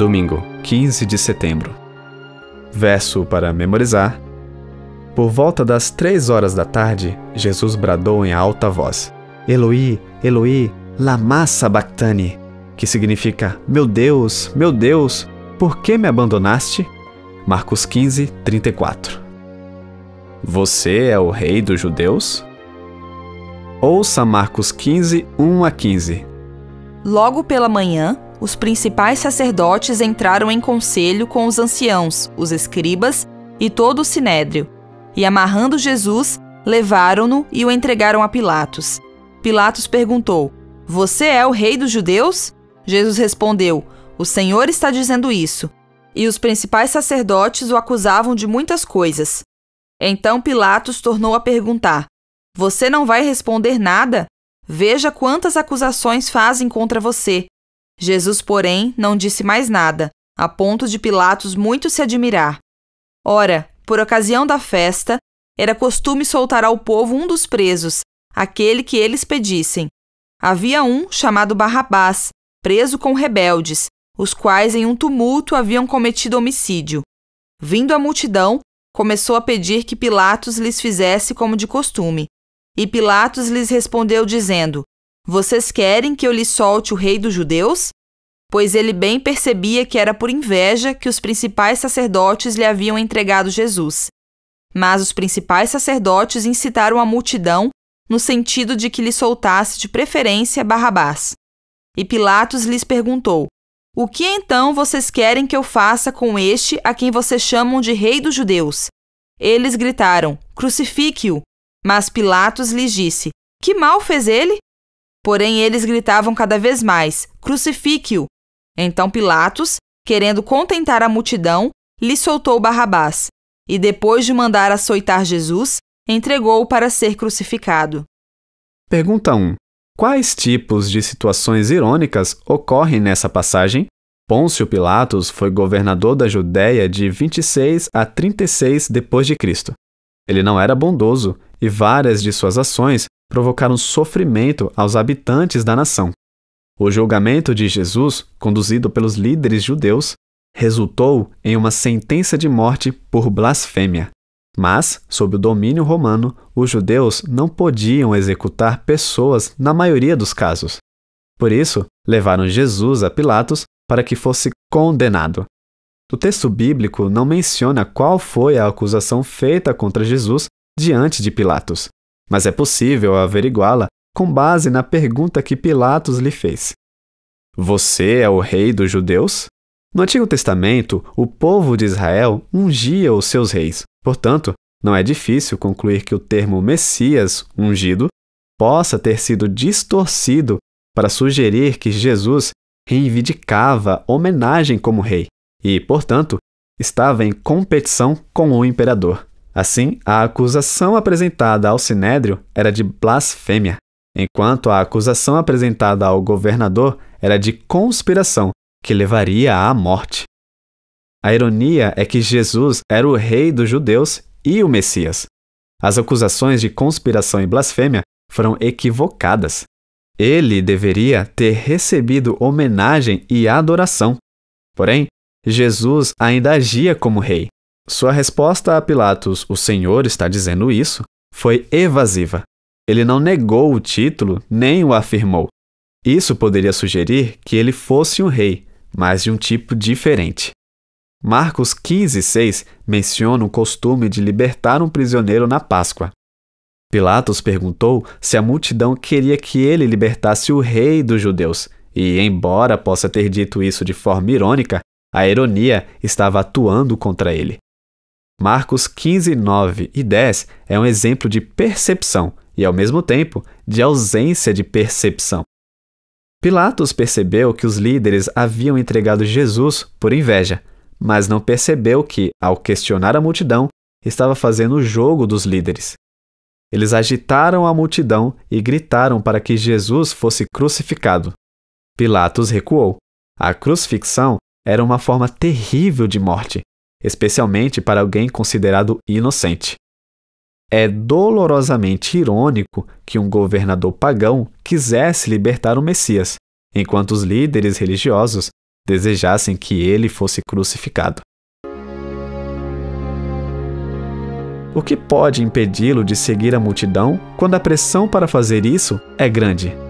Domingo, 15 de setembro. Verso para memorizar. Por volta das 3 horas da tarde, Jesus bradou em alta voz: Eloi, Eloi, lama sabachthani, que significa: Meu Deus, por que me abandonaste? Marcos 15, 34. Você é o rei dos judeus? Ouça Marcos 15, 1 a 15. Logo pela manhã, os principais sacerdotes entraram em conselho com os anciãos, os escribas e todo o sinédrio, e amarrando Jesus, levaram-no e o entregaram a Pilatos. Pilatos perguntou: Você é o rei dos judeus? Jesus respondeu: O Senhor está dizendo isso. E os principais sacerdotes o acusavam de muitas coisas. Então Pilatos tornou a perguntar: Você não vai responder nada? Veja quantas acusações fazem contra você. Jesus, porém, não disse mais nada, a ponto de Pilatos muito se admirar. Ora, por ocasião da festa, era costume soltar ao povo um dos presos, aquele que eles pedissem. Havia um chamado Barrabás, preso com rebeldes, os quais em um tumulto haviam cometido homicídio. Vindo a multidão, começou a pedir que Pilatos lhes fizesse como de costume. E Pilatos lhes respondeu dizendo: Vocês querem que eu lhes solte o rei dos judeus? Pois ele bem percebia que era por inveja que os principais sacerdotes lhe haviam entregado Jesus. Mas os principais sacerdotes incitaram a multidão no sentido de que lhe soltasse de preferência Barrabás. E Pilatos lhes perguntou: O que então vocês querem que eu faça com este a quem vocês chamam de rei dos judeus? Eles gritaram: Crucifique-o! Mas Pilatos lhes disse: Que mal fez ele? Porém eles gritavam cada vez mais: Crucifique-o! Então Pilatos, querendo contentar a multidão, lhe soltou Barrabás, e depois de mandar açoitar Jesus, entregou-o para ser crucificado. Pergunta 1. Quais tipos de situações irônicas ocorrem nessa passagem? Pôncio Pilatos foi governador da Judéia de 26 a 36 d.C. Ele não era bondoso e várias de suas ações provocaram sofrimento aos habitantes da nação. O julgamento de Jesus, conduzido pelos líderes judeus, resultou em uma sentença de morte por blasfêmia. Mas, sob o domínio romano, os judeus não podiam executar pessoas na maioria dos casos. Por isso, levaram Jesus a Pilatos para que fosse condenado. O texto bíblico não menciona qual foi a acusação feita contra Jesus diante de Pilatos, mas é possível averiguá-la com base na pergunta que Pilatos lhe fez. Você é o rei dos judeus? No Antigo Testamento, o povo de Israel ungia os seus reis. Portanto, não é difícil concluir que o termo Messias, ungido, possa ter sido distorcido para sugerir que Jesus reivindicava homenagem como rei e, portanto, estava em competição com o imperador. Assim, a acusação apresentada ao Sinédrio era de blasfêmia, enquanto a acusação apresentada ao governador era de conspiração, que levaria à morte. A ironia é que Jesus era o rei dos judeus e o Messias. As acusações de conspiração e blasfêmia foram equivocadas. Ele deveria ter recebido homenagem e adoração. Porém, Jesus ainda agia como rei. Sua resposta a Pilatos, o Senhor está dizendo isso, foi evasiva. Ele não negou o título nem o afirmou. Isso poderia sugerir que ele fosse um rei, mas de um tipo diferente. Marcos 15, 6 menciona o costume de libertar um prisioneiro na Páscoa. Pilatos perguntou se a multidão queria que ele libertasse o rei dos judeus, e, embora possa ter dito isso de forma irônica, a ironia estava atuando contra ele. Marcos 15, 9 e 10 é um exemplo de percepção e, ao mesmo tempo, de ausência de percepção. Pilatos percebeu que os líderes haviam entregado Jesus por inveja, mas não percebeu que, ao questionar a multidão, estava fazendo o jogo dos líderes. Eles agitaram a multidão e gritaram para que Jesus fosse crucificado. Pilatos recuou. A crucifixão era uma forma terrível de morte, especialmente para alguém considerado inocente. É dolorosamente irônico que um governador pagão quisesse libertar o Messias, enquanto os líderes religiosos desejassem que ele fosse crucificado. O que pode impedi-lo de seguir a multidão quando a pressão para fazer isso é grande?